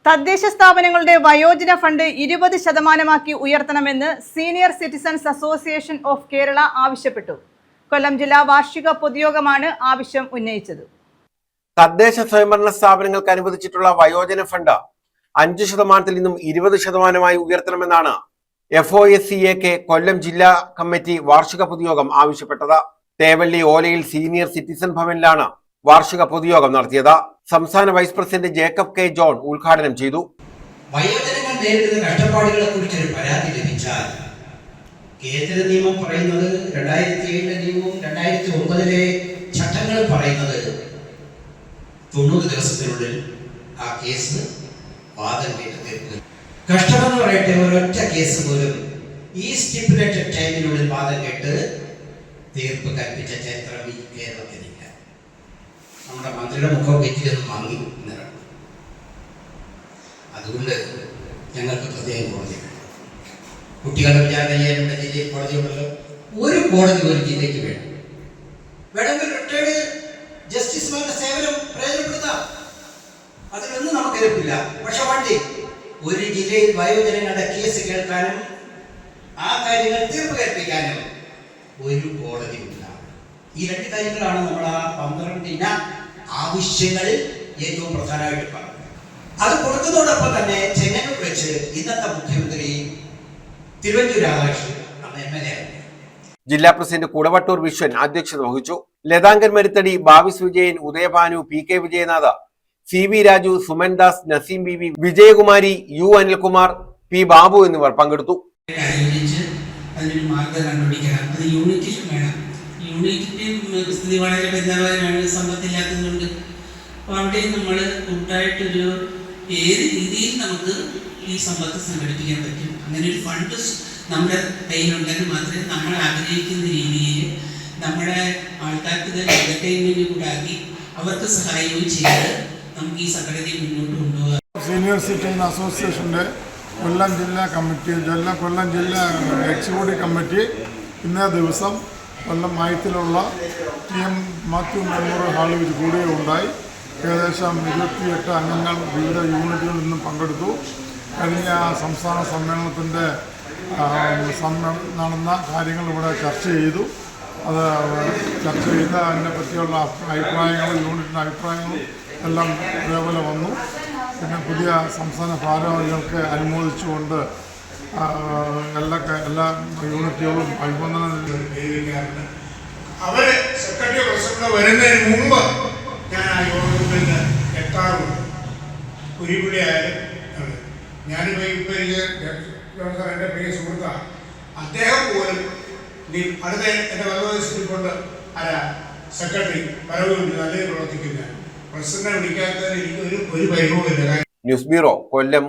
തദ്ദേശ സ്ഥാപനങ്ങളുടെ വയോജന ഫണ്ട് 20% ഉയർത്തണമെന്ന് senior citizens association of Kerala ആവശ്യപ്പെട്ടു. കൊല്ലം ജില്ലാ വാർഷിക പൊതുയോഗമാണ് ആവശ്യം ഉന്നയിച്ചത്. തദ്ദേശ സ്വയംഭരണ സ്ഥാപനങ്ങൾക്ക് അനുവദിച്ചിട്ടുള്ള വയോജന ഫണ്ട് 5% നിന്നും 20% ഉയർത്തണമെന്നാണ് FOSCAK കൊല്ലം ജില്ലാ കമ്മിറ്റി വാർഷിക പൊതുയോഗം ആവശ്യപ്പെട്ടത്. തേവള്ളി ഓലയിൽ സീനിയർ സിറ്റിസൺ ഭവനിലാണ് വാർഷിക പൊതുയോഗം നടത്തിയത്. സംസ്ഥാന വൈസ് പ്രസിഡന്റ് ജേക്കബ് കെ ജോൺ ഉദ്ഘാടനം ചെയ്തു. വയോജനങ്ങൾ നേരിടുന്ന കഷ്ടപ്പാടുകളെ കുറിച്ച് ഒരു പരാതി ലഭിച്ചാൽ കേന്ദ്ര നിയമം പറയുന്നത് 2007 നിയമവും 2009 ചട്ടങ്ങൾ പറയുന്നത് 90 ദിവസത്തിനുള്ളിൽ ആ കേസ് വാദം കേട്ട് തീർക്കുക. കഷ്ടമെന്ന് പറയട്ടെ, ഒരൊറ്റ കേസ് പോലും ഈ സ്റ്റിപ്പുലേറ്റഡ് ടൈമിനുള്ളിൽ വാദം കേട്ട് തീർപ്പ് കൽപ്പിച്ച ചരിത്രം ഈ കേരളത്തിലില്ല. നമ്മുടെ മന്ത്രിയുടെ മുഖം വെറ്റിയൊന്നും വാങ്ങി നിറം. അതുകൊണ്ട് ഞങ്ങൾക്ക് പ്രത്യേകം കോടതി വേണം. കുട്ടികളുടെ വിചാരണ ചെയ്യാനുള്ള ജില്ലയിൽ കോടതിയുണ്ടല്ലോ. ഒരു കോടതി ഒരു ജില്ലയ്ക്ക് വേണം. വേണമെങ്കിൽ റിട്ടയർഡ് ജസ്റ്റിസുമാരുടെ സേവനം പ്രയോജനപ്പെടുത്താം. അതിലൊന്നും നമുക്ക് എതിർപ്പില്ല. പക്ഷെ വണ്ടി ഒരു ജില്ലയിൽ വയോജനങ്ങളുടെ കേസ് കേൾക്കാനും ആ കാര്യങ്ങൾ തീർപ്പ് കൽപ്പിക്കാനും ഒരു കോടതി ഉണ്ടാകും. ഈ രണ്ട് കാര്യങ്ങളാണ് നമ്മൾ ആ 12 ആവശ്യങ്ങളിൽ ഏറ്റവും പ്രധാനമായിട്ട് പറഞ്ഞത്. അത് കൊടുക്കുന്നതോടൊപ്പം തന്നെ ചെങ്ങന്നൂർ വെച്ച് ഇന്നത്തെ മുഖ്യമന്ത്രി തിരുവഞ്ചൂർ രാധാകൃഷ്ണൻ MLA ജില്ലാ പ്രസിഡന്റ് കുടവട്ടൂർ വിശ്വൻ അധ്യക്ഷത വഹിച്ചു. ലതാങ്കൻ മരുത്തടി, ഭാവിസ് വിജയൻ, ഉദയഭാനു, PK വിജയനാഥ്, CB രാജു, സുമൻ ദാസ്, നസീം ബിബി, വിജയകുമാരി, U അനിൽകുമാർ, P ബാബു എന്നിവർ പങ്കെടുത്തു. അതിനൊരു മാർഗം കണ്ടുപിടിക്കണം. അത് യൂണിറ്റിലും വേണം. യൂണിറ്റിന്റെ സ്ഥിതി വളരെ പരിതാപകരമാണ്, സമ്പത്തില്ലാത്തതുകൊണ്ട്. അപ്പോൾ അവിടെ നമ്മൾ കൂട്ടായിട്ടൊരു ഏത് രീതിയിൽ നമുക്ക് ഈ സമ്പത്ത് സംഘടിപ്പിക്കാൻ പറ്റും. അങ്ങനെ ഒരു ഫണ്ട് നമ്മുടെ കയ്യിലുണ്ടെങ്കിൽ മാത്രമേ നമ്മൾ ആഗ്രഹിക്കുന്ന രീതിയിൽ നമ്മുടെ ആൾക്കാർക്ക് ഇത് എൻ്റർടൈൻമെൻറ്റ് കൂടാക്കി അവർക്ക് സഹായവും ചെയ്ത് നമുക്ക് ഈ സംഘടനയെ മുന്നോട്ട് കൊണ്ടുപോകാം. സീനിയർ സിറ്റിസൺ അസോസിയേഷൻ്റെ കൊല്ലം ജില്ലാ കമ്മിറ്റി, കൊല്ലം ജില്ലാ എക്സിക്യൂട്ടീവ് കമ്മിറ്റി ഇന്നേ ദിവസം കൊല്ലം മയത്തിലുള്ള TM മാത്യു മെമ്മോറിയൽ ഹാളിൽ വെച്ച് കൂടുകയുണ്ടായി. ഏകദേശം 28 അംഗങ്ങൾ വിവിധ യൂണിറ്റുകളിൽ നിന്നും പങ്കെടുത്തു. കഴിഞ്ഞ സംസ്ഥാന സമ്മേളനത്തിൻ്റെ നടന്ന കാര്യങ്ങൾ ഇവിടെ ചർച്ച ചെയ്തു. അത് ചർച്ച ചെയ്ത് അതിനെ പറ്റിയുള്ള അഭിപ്രായങ്ങളും യൂണിറ്റിൻ്റെ അഭിപ്രായങ്ങളും എല്ലാം ഇതേപോലെ വന്നു. പിന്നെ പുതിയ സംസ്ഥാന ഭാരവാഹികൾക്ക് അനുമോദിച്ചുകൊണ്ട് എല്ലാ യൂണിറ്റുകളും അഭിനന്ദനം നൽകിയിരിക്കുകയാണ്. അവർ സെക്രട്ടറി പ്രസിഡന്റ് വരുന്നതിന് മുമ്പ് ഞാൻ ആ യോഗത്തിൽ നിന്ന് എത്താറുണ്ട്. കുരിപ്പുള്ളിയായാലും ഞാനിപ്പോൾ എൻ്റെ പ്രിയ സുഹൃത്താണ്. അദ്ദേഹം പോലും അടുത്ത എൻ്റെ വലതുവശത്തിൽ കൊണ്ട് സെക്രട്ടറി പരവുകൊണ്ട് നല്ലത് പ്രവർത്തിക്കുന്ന പ്രസിഡന്റിനെ വിളിക്കാത്തതിന് എനിക്ക് ഒരു പരിഭവമില്ല. ന്യൂസ് ബ്യൂറോ, കൊല്ലം.